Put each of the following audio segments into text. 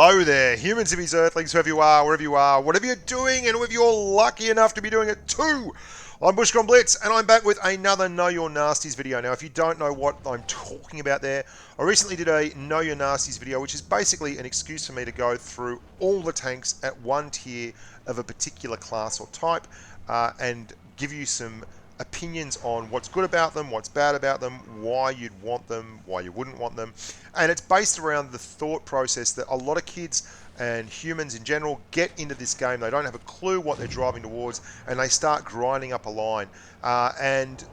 Hello there, humans, civvies, earthlings, whoever you are, wherever you are, whatever you're doing, and whoever you're lucky enough to be doing it too. I'm Bushka on Blitz, and I'm back with another Know Your Nasties video. Now, if you don't know what I'm talking about there, I recently did a Know Your Nasties video, which is basically an excuse for me to go through all the tanks at one tier of a particular class or type, and give you some opinions on what's good about them, what's bad about them, why you'd want them, why you wouldn't want them. And it's based around the thought process that a lot of kids and humans in general get into this game. They don't have a clue what they're driving towards, and they start grinding up a line. And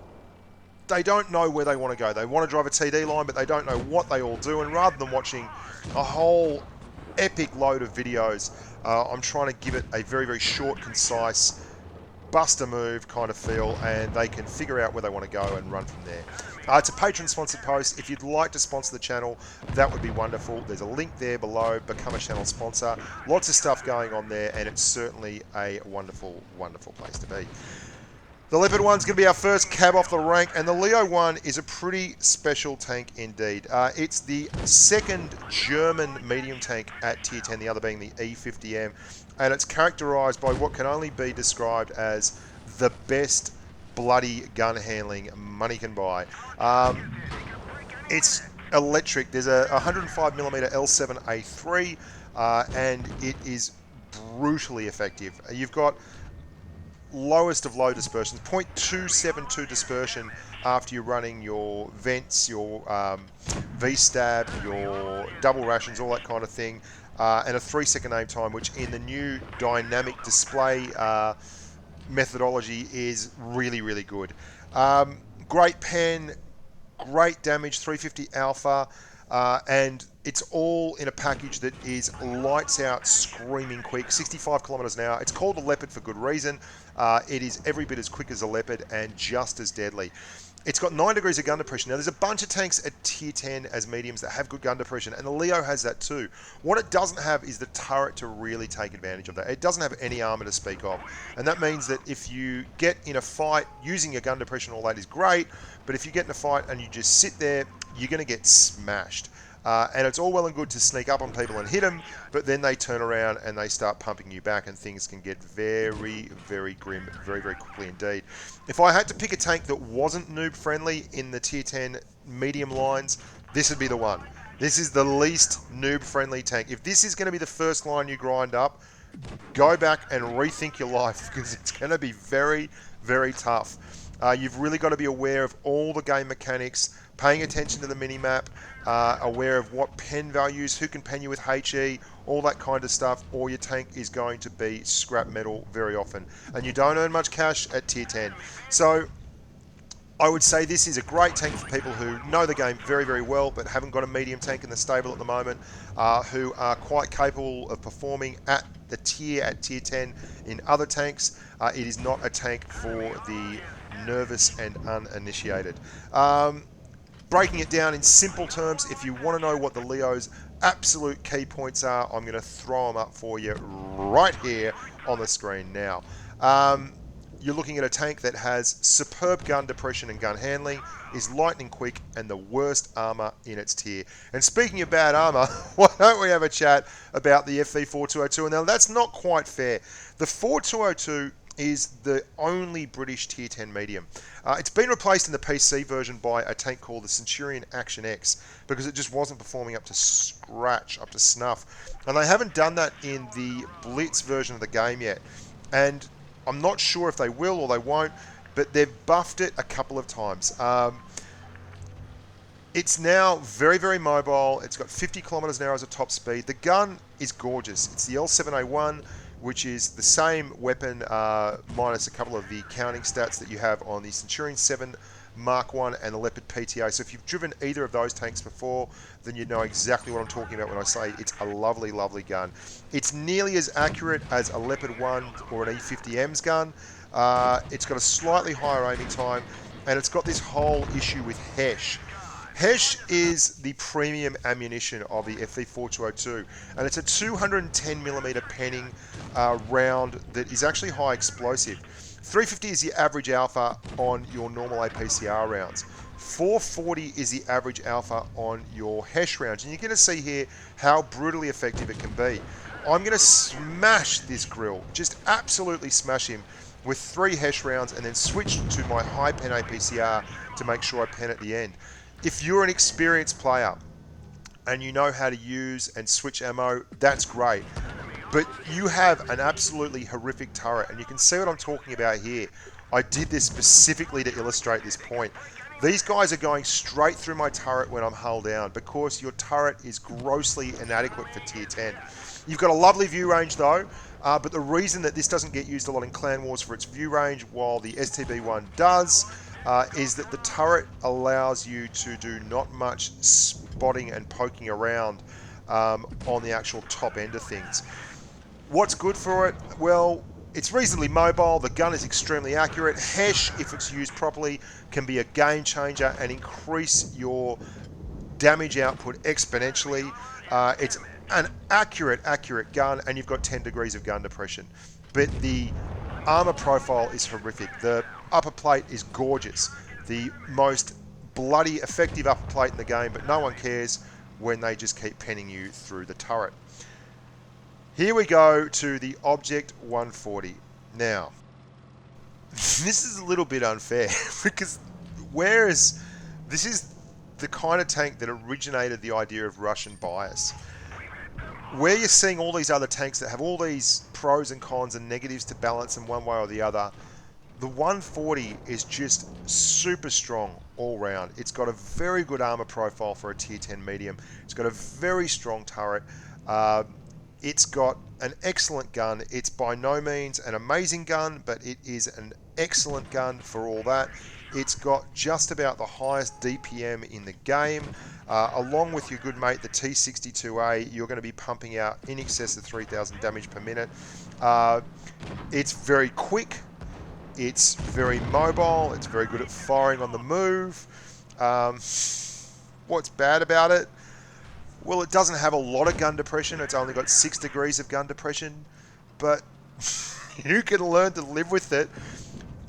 they don't know where they want to go. They want to drive a TD line, but they don't know what they all do. And rather than watching a whole epic load of videos, I'm trying to give it a very, very short, concise, bust a move kind of feel, and they can figure out where they want to go and run from there. It's a patron sponsored post. If you'd like to sponsor the channel, that would be wonderful. There's a link there below. Become a channel sponsor. Lots of stuff going on there, and it's certainly a wonderful, wonderful place to be. The Leopard one's going to be our first cab off the rank, and the Leo one is a pretty special tank indeed. It's the second German medium tank at tier 10, the other being the E50M, and it's characterized by what can only be described as the best bloody gun handling money can buy. It's electric. There's a 105mm L7A3, and it is brutally effective. You've got lowest of low dispersions, 0.272 dispersion after you're running your vents, your V-stab, your double rations, all that kind of thing, and a 3-second aim time, which in the new dynamic display methodology is really, really good. Great pen, great damage, 350 alpha, and it's all in a package that is lights out, screaming quick, 65 kilometers an hour. It's called a Leopard for good reason. It is every bit as quick as a Leopard and just as deadly. It's got 9 degrees of gun depression. Now, there's a bunch of tanks at tier 10 as mediums that have good gun depression, and the Leo has that too. What it doesn't have is the turret to really take advantage of that. It doesn't have any armor to speak of, and that means that if you get in a fight, using your gun depression, all that is great, but if you get in a fight and you just sit there, you're going to get smashed. And it's all well and good to sneak up on people and hit them, but then they turn around and they start pumping you back, and things can get very, very grim very, very quickly indeed. If I had to pick a tank that wasn't noob friendly in the tier 10 medium lines, this would be the one. This is the least noob friendly tank. If this is going to be the first line you grind up, go back and rethink your life, because it's going to be very, very tough. You've really got to be aware of all the game mechanics, paying attention to the minimap, aware of what pen values, who can pen you with HE, all that kind of stuff, or your tank is going to be scrap metal very often. And you don't earn much cash at tier 10. So I would say this is a great tank for people who know the game very, very well, but haven't got a medium tank in the stable at the moment, who are quite capable of performing at tier 10 in other tanks. It is not a tank for the nervous and uninitiated. Breaking it down in simple terms, if you want to know what the Leo's absolute key points are, I'm going to throw them up for you right here on the screen now. You're looking at a tank that has superb gun depression and gun handling, is lightning quick, and the worst armor in its tier. And speaking of bad armor, why don't we have a chat about the FV4202? And now that's not quite fair. The 4202 is the only British tier 10 medium. It's been replaced in the PC version by a tank called the Centurion Action X, because it just wasn't performing up to scratch, up to snuff. And they haven't done that in the Blitz version of the game yet. And I'm not sure if they will or they won't, but they've buffed it a couple of times. It's now very, very mobile. It's got 50 kilometers an hour as a top speed. The gun is gorgeous. It's the L7A1, which is the same weapon minus a couple of the counting stats that you have on the Centurion 7 Mark 1 and the Leopard PTA. So if you've driven either of those tanks before, then you know exactly what I'm talking about when I say it's a lovely, lovely gun. It's nearly as accurate as a Leopard 1 or an E50M's gun. It's got a slightly higher aiming time, and it's got this whole issue with HESH. HESH is the premium ammunition of the FV4202, and it's a 210mm penning round that is actually high explosive. 350 is the average alpha on your normal APCR rounds. 440 is the average alpha on your HESH rounds. And you're going to see here how brutally effective it can be. I'm going to smash this grill, just absolutely smash him with 3 HESH rounds and then switch to my high pen APCR to make sure I pen at the end. If you're an experienced player and you know how to use and switch ammo, that's great. But you have an absolutely horrific turret, and you can see what I'm talking about here. I did this specifically to illustrate this point. These guys are going straight through my turret when I'm hull down because your turret is grossly inadequate for tier 10. You've got a lovely view range though, but the reason that this doesn't get used a lot in Clan Wars for its view range while the STB one does is that the turret allows you to do not much spotting and poking around on the actual top end of things. What's good for it? Well, it's reasonably mobile, the gun is extremely accurate. HESH, if it's used properly, can be a game changer and increase your damage output exponentially. It's an accurate gun, and you've got 10 degrees of gun depression. But the armor profile is horrific. The upper plate is gorgeous. The most bloody effective upper plate in the game, but no one cares when they just keep penning you through the turret. Here we go to the Object 140. Now, this is a little bit unfair because whereas this is the kind of tank that originated the idea of Russian bias, where you're seeing all these other tanks that have all these pros and cons and negatives to balance them one way or the other, the 140 is just super strong all round. It's got a very good armor profile for a tier 10 medium. It's got a very strong turret. It's got an excellent gun. It's by no means an amazing gun, but it is an excellent gun for all that. It's got just about the highest DPM in the game. Along with your good mate, the T62A, you're going to be pumping out in excess of 3,000 damage per minute. It's very quick. It's very mobile. It's very good at firing on the move. What's bad about it? Well, it doesn't have a lot of gun depression. It's only got 6 degrees of gun depression, but you can learn to live with it.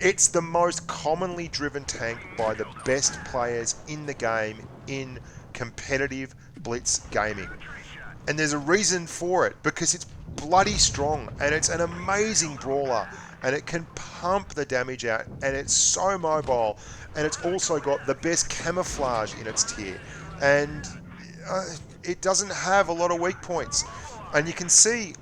It's the most commonly driven tank by the best players in the game in competitive Blitz gaming. And there's a reason for it, because it's bloody strong and it's an amazing brawler and it can pump the damage out and it's so mobile, and it's also got the best camouflage in its tier. And it doesn't have a lot of weak points, and you can see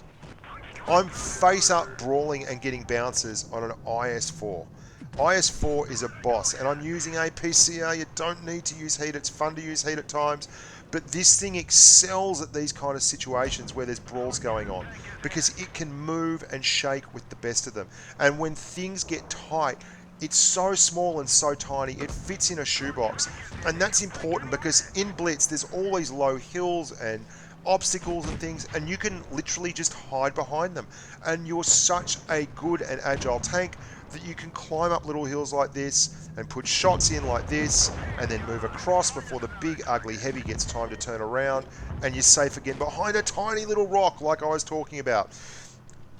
I'm face up brawling and getting bounces on an IS-4. IS-4 is a boss, and I'm using APCR. You don't need to use heat. It's fun to use heat at times, but this thing excels at these kind of situations where there's brawls going on because it can move and shake with the best of them. And when things get tight, it's so small and so tiny, it fits in a shoebox. And that's important because in Blitz, there's all these low hills and obstacles and things, and you can literally just hide behind them. And you're such a good and agile tank that you can climb up little hills like this and put shots in like this and then move across before the big ugly heavy gets time to turn around, and you're safe again behind a tiny little rock like I was talking about.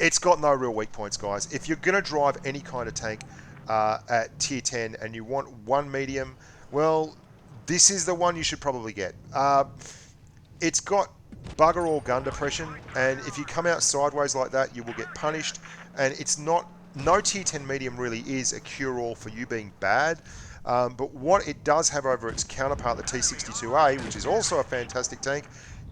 It's got no real weak points, guys. If you're going to drive any kind of tank at tier 10 and you want one medium, well, this is the one you should probably get. It's got bugger all gun depression, and if you come out sideways like that, you will get punished. And it's not, no tier 10 medium really is a cure-all for you being bad. But what it does have over its counterpart, the T62A, which is also a fantastic tank,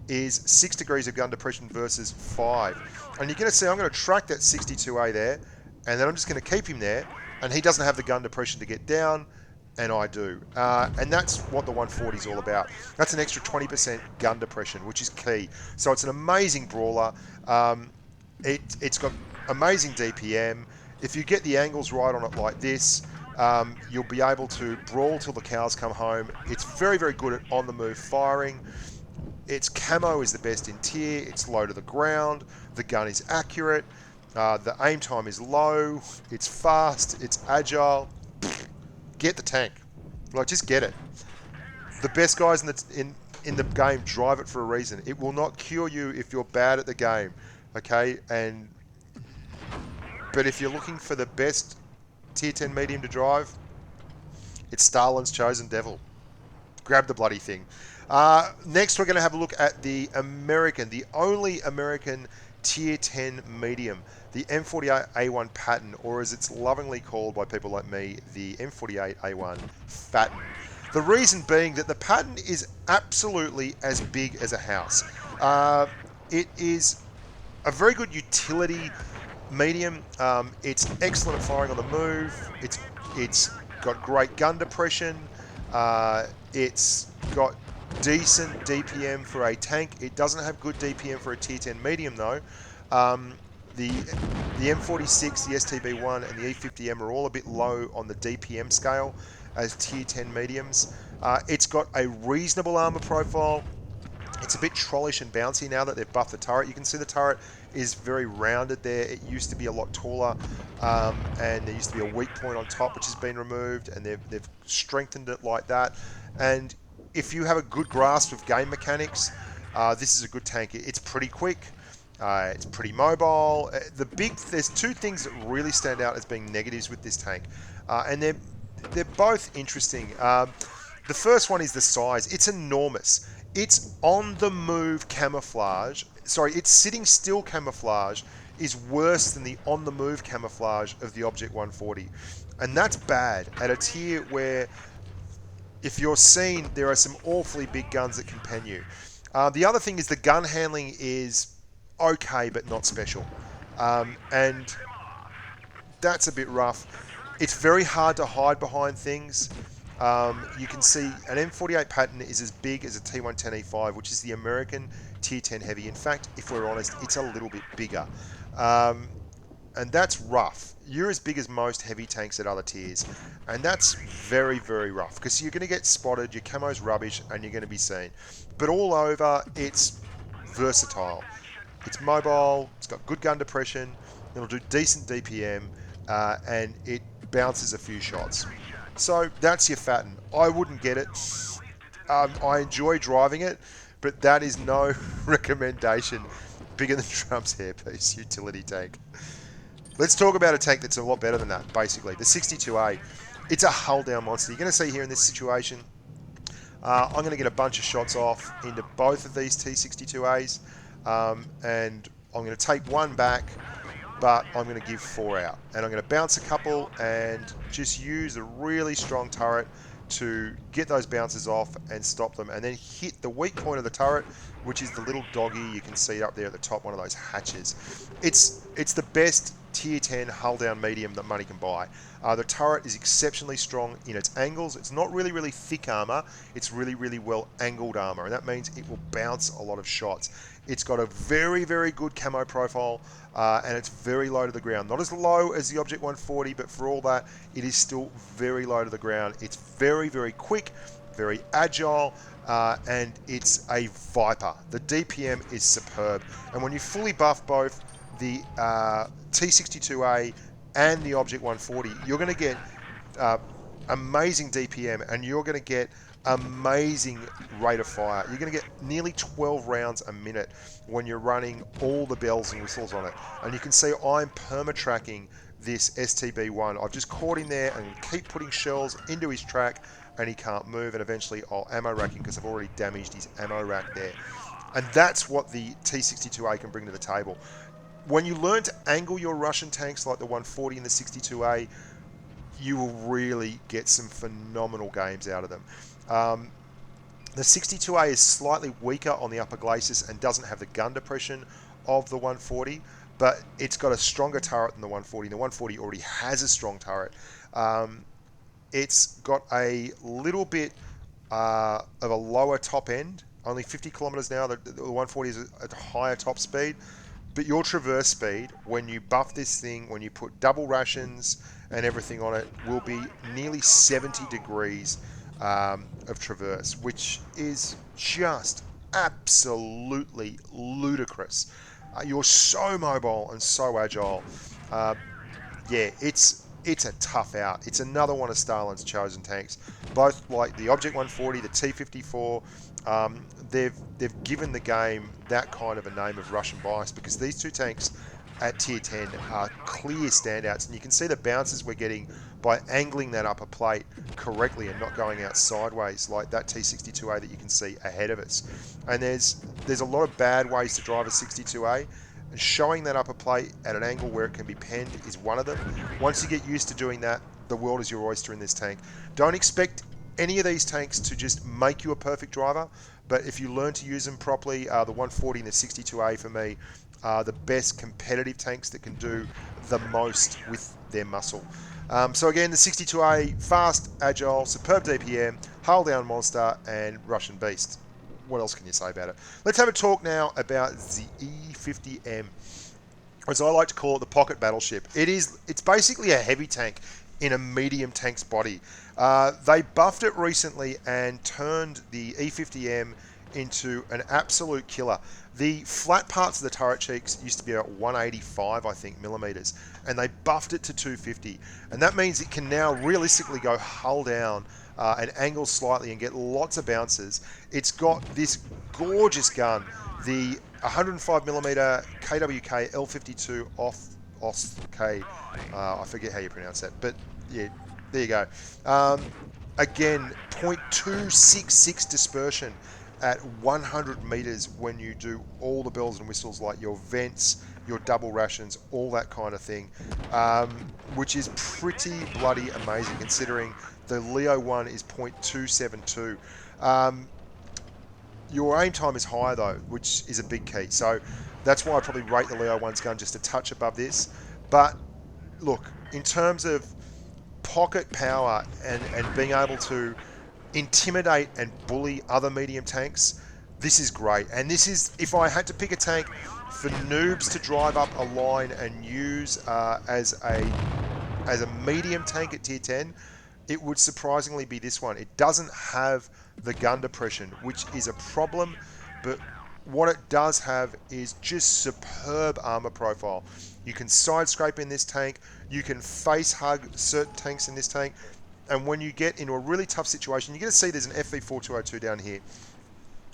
is 6 degrees of gun depression versus 5. And you're going to see I'm going to track that 62A there, and then I'm just going to keep him there, and he doesn't have the gun depression to get down, and I do. And that's what the 140 is all about. That's an extra 20% gun depression, which is key. So it's an amazing brawler. It's got amazing DPM. If you get the angles right on it like this, you'll be able to brawl till the cows come home. It's very, very good at on-the-move firing. Its camo is the best in tier. It's low to the ground. The gun is accurate. The aim time is low. It's fast. It's agile. Get the tank. Like, just get it. The best guys in the game drive it for a reason. It will not cure you if you're bad at the game. Okay? But if you're looking for the best tier 10 medium to drive, It's Stalin's chosen devil. Grab the bloody thing. Next, we're going to have a look at the only American Tier 10 medium, the M48A1 Patton, or as it's lovingly called by people like me, the M48A1 Fatten. The reason being that the Patton is absolutely as big as a house. It is a very good utility medium. It's excellent at firing on the move. It's got great gun depression. It's got decent DPM for a tank. It doesn't have good DPM for a Tier 10 medium though. The M46, the STB1, and the E50M are all a bit low on the DPM scale as Tier 10 mediums. It's got a reasonable armor profile. It's a bit trollish and bouncy now that they've buffed the turret. You can see the turret is very rounded there. It used to be a lot taller, and there used to be a weak point on top, which has been removed, and they've strengthened it like that. And if you have a good grasp of game mechanics, this is a good tank. It's pretty quick. It's pretty mobile. There's two things that really stand out as being negatives with this tank, and they're both interesting. The first one is the size. It's enormous. Its on-the-move camouflage, its sitting still camouflage is worse than the on-the-move camouflage of the Object 140. And that's bad at a tier where, if you're seen, there are some awfully big guns that can pen you. The other thing is the gun handling is okay, but not special. And that's a bit rough. It's very hard to hide behind things. You can see an M48 Patton is as big as a T110E5, which is the American Tier 10 heavy. In fact, if we're honest, it's a little bit bigger. And that's rough. You're as big as most heavy tanks at other tiers. And that's very, very rough, because you're going to get spotted, your camo's rubbish, and you're going to be seen. But all over, it's versatile. It's mobile, it's got good gun depression, it'll do decent DPM, and it bounces a few shots. So that's your Fatten. I wouldn't get it. I enjoy driving it, but that is no recommendation. Bigger than Trump's hairpiece utility tank. Let's talk about a tank that's a lot better than that, basically. The 62A. It's a hull-down monster. You're going to see here in this situation, I'm going to get a bunch of shots off into both of these T62As, and I'm going to take one back, but I'm going to give 4 out. And I'm going to bounce a couple and just use a really strong turret to get those bounces off and stop them, and then hit the weak point of the turret, which is the little doggy. You can see it up there at the top, one of those hatches. It's the best Tier 10 hull down medium that money can buy. The turret is exceptionally strong in its angles. It's not really, really thick armor. It's really, really well angled armor, and that means it will bounce a lot of shots. It's got a very, very good camo profile, and it's very low to the ground. Not as low as the Object 140, but for all that, it is still very low to the ground. It's very, very quick, very agile, and it's a Viper. The DPM is superb. And when you fully buff both the T62A and the Object 140, you're going to get amazing DPM, and you're going to get amazing rate of fire. You're going to get nearly 12 rounds a minute when you're running all the bells and whistles on it. And you can see I'm perma-tracking this STB1. I've just caught him there and keep putting shells into his track, and he can't move, and eventually I'll ammo rack him because I've already damaged his ammo rack there. And that's what the T62A can bring to the table. When you learn to angle your Russian tanks like the 140 and the 62A, you will really get some phenomenal games out of them. The 62A is slightly weaker on the upper glacis and doesn't have the gun depression of the 140, but it's got a stronger turret than the 140. The 140 already has a strong turret. It's got a little bit of a lower top end, only 50 kilometers now. The 140 is at a higher top speed. But your traverse speed, when you buff this thing, when you put double rations and everything on it, will be nearly 70 degrees of traverse, which is just absolutely ludicrous. You're so mobile and so agile. Yeah, it's a tough out. It's another one of Stalin's chosen tanks. Both like the Object 140, the T-54, they've given the game that kind of a name of Russian bias, because these two tanks at tier 10 are clear standouts, and you can see the bounces we're getting by angling that upper plate correctly and not going out sideways like that T62A that you can see ahead of us. And there's a lot of bad ways to drive a 62A, and showing that upper plate at an angle where it can be penned is one of them. Once you get used to doing that, the world is your oyster in this tank. Don't expect any of these tanks to just make you a perfect driver, but if you learn to use them properly, the 140 and the 62A for me are the best competitive tanks that can do the most with their muscle. So again, the 62A, fast, agile, superb DPM, hull down monster, and Russian beast. What else can you say about it? Let's have a talk now about the E50M, as I like to call it, the pocket battleship. It's basically a heavy tank in a medium tank's body. They buffed it recently and turned the E50M into an absolute killer. The flat parts of the turret cheeks used to be at 185, I think, millimeters, and they buffed it to 250. And that means it can now realistically go hull down and angle slightly and get lots of bounces. It's got this gorgeous gun, the 105mm KWK L52 OSK. I forget how you pronounce that, but yeah, there you go. Again, 0.266 dispersion at 100 meters when you do all the bells and whistles like your vents, your double rations, all that kind of thing, which is pretty bloody amazing considering the Leo 1 is 0.272. Your aim time is higher though, which is a big key. So that's why I probably rate the Leo 1's gun just a touch above this. But look, in terms of pocket power and being able to intimidate and bully other medium tanks, this is great. And this is, if I had to pick a tank for noobs to drive up a line and use as a medium tank at tier 10, it would surprisingly be this one. It doesn't have the gun depression, which is a problem, but what it does have is just superb armor profile. You can side scrape in this tank, you can face hug certain tanks in this tank, and when you get into a really tough situation, you're going to see there's an FV4202 down here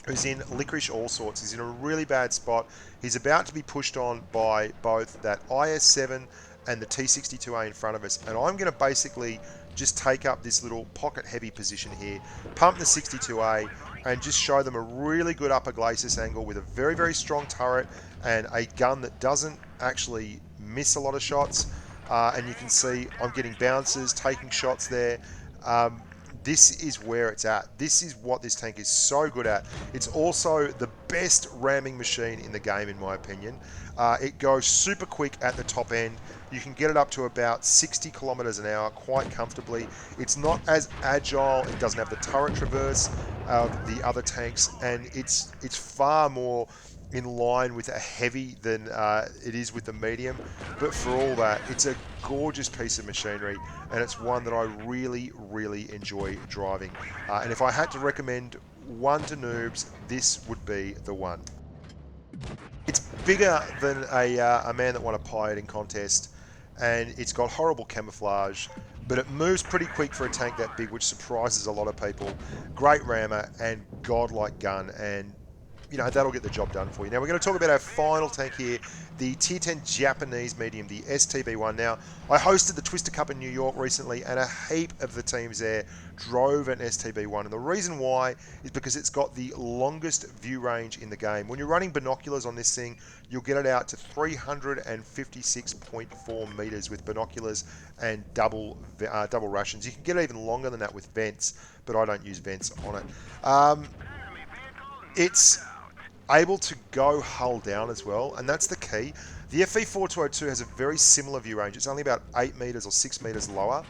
who's in licorice all sorts. He's in a really bad spot. He's about to be pushed on by both that IS-7 and the T62A in front of us, and I'm going to basically just take up this little pocket heavy position here, pump the 62A, and just show them a really good upper glacis angle with a very, very strong turret and a gun that doesn't actually miss a lot of shots. And you can see I'm getting bounces, taking shots there. This is where it's at. This is what this tank is so good at. It's also the best ramming machine in the game, in my opinion. It goes super quick at the top end. You can get it up to about 60 kilometers an hour quite comfortably. It's not as agile. It doesn't have the turret traverse of the other tanks, and it's far more in line with a heavy than it is with the medium. But for all that, it's a gorgeous piece of machinery, and it's one that I really, really enjoy driving. And if I had to recommend one to noobs, this would be the one. It's bigger than a man that won a piloting contest, and it's got horrible camouflage, but it moves pretty quick for a tank that big, which surprises a lot of people. Great rammer and godlike gun, and you know, that'll get the job done for you. Now we're going to talk about our final tank here, the Tier 10 Japanese medium, the STB1. Now, I hosted the Twister Cup in New York recently, and a heap of the teams there drove an STB1. And the reason why is because it's got the longest view range in the game. When you're running binoculars on this thing, you'll get it out to 356.4 meters with binoculars and double rations. You can get it even longer than that with vents, but I don't use vents on it. It's able to go hull down as well, and that's the key. The FV4202 has a very similar view range. It's only about 8 meters or 6 meters lower,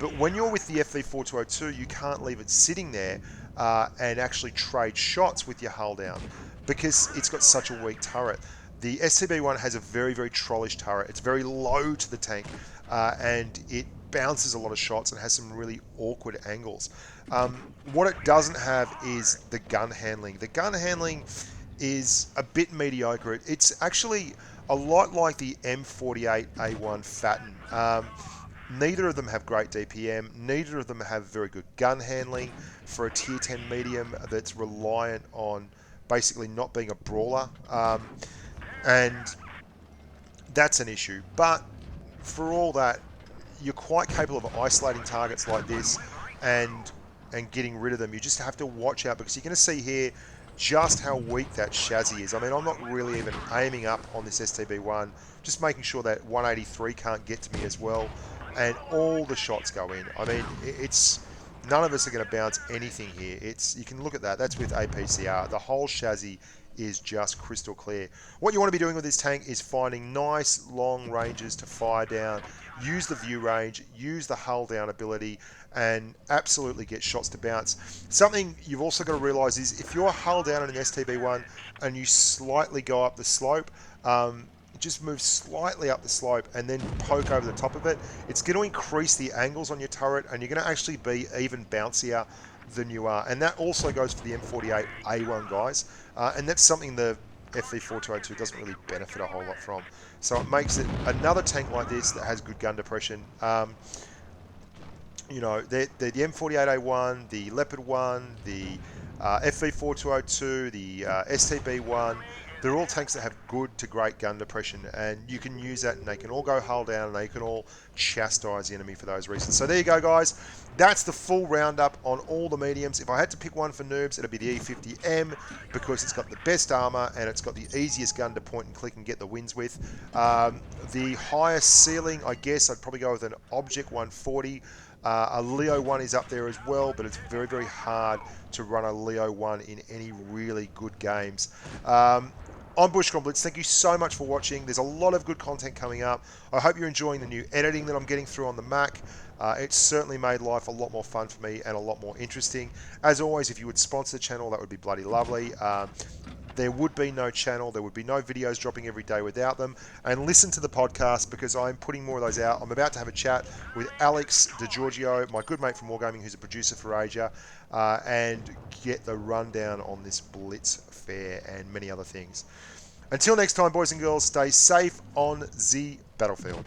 but when you're with the FV4202, you can't leave it sitting there and actually trade shots with your hull down because it's got such a weak turret. The STB1 has a very, very trollish turret. It's very low to the tank, and it bounces a lot of shots and has some really awkward angles. What it doesn't have is the gun handling. The gun handling is a bit mediocre. It's actually a lot like the M48A1 Fatten. Neither of them have great DPM. Neither of them have very good gun handling for a tier 10 medium that's reliant on basically not being a brawler. And that's an issue. But for all that, you're quite capable of isolating targets like this and getting rid of them. You just have to watch out because you're going to see here just how weak that chassis is. I mean, I'm not really even aiming up on this STB1, just making sure that 183 can't get to me as well, and all the shots go in. I mean, it's none of us are going to bounce anything here. It's, you can look at that. That's with APCR. The whole chassis is just crystal clear. What you want to be doing with this tank is finding nice long ranges to fire down, use the view range, use the hull down ability, and absolutely get shots to bounce. Something you've also got to realize is if you're hull down in an STB1 and you slightly go up the slope, just move slightly up the slope and then poke over the top of it, it's going to increase the angles on your turret and you're going to actually be even bouncier than you are. And that also goes for the M48A1 guys. And that's something the FV4202 doesn't really benefit a whole lot from. So it makes it another tank like this that has good gun depression. You know, the M48A1, the Leopard 1, the FV4202, the STB1, they're all tanks that have good to great gun depression, and you can use that, and they can all go hull down, and they can all chastise the enemy for those reasons. So there you go, guys. That's the full roundup on all the mediums. If I had to pick one for noobs, it'd be the E50M because it's got the best armor and it's got the easiest gun to point and click and get the wins with. The highest ceiling, I guess, I'd probably go with an Object 140. A Leo 1 is up there as well, but it's very, very hard to run a Leo 1 in any really good games. I'm Bushka Blitz. Thank you so much for watching. There's a lot of good content coming up. I hope you're enjoying the new editing that I'm getting through on the Mac. It's certainly made life a lot more fun for me and a lot more interesting. As always, if you would sponsor the channel, that would be bloody lovely. There would be no channel, there would be no videos dropping every day without them. And listen to the podcast because I'm putting more of those out. I'm about to have a chat with Alex DeGiorgio, my good mate from Wargaming, who's a producer for Asia, and get the rundown on this Blitz fair and many other things. Until next time, boys and girls, stay safe on the battlefield.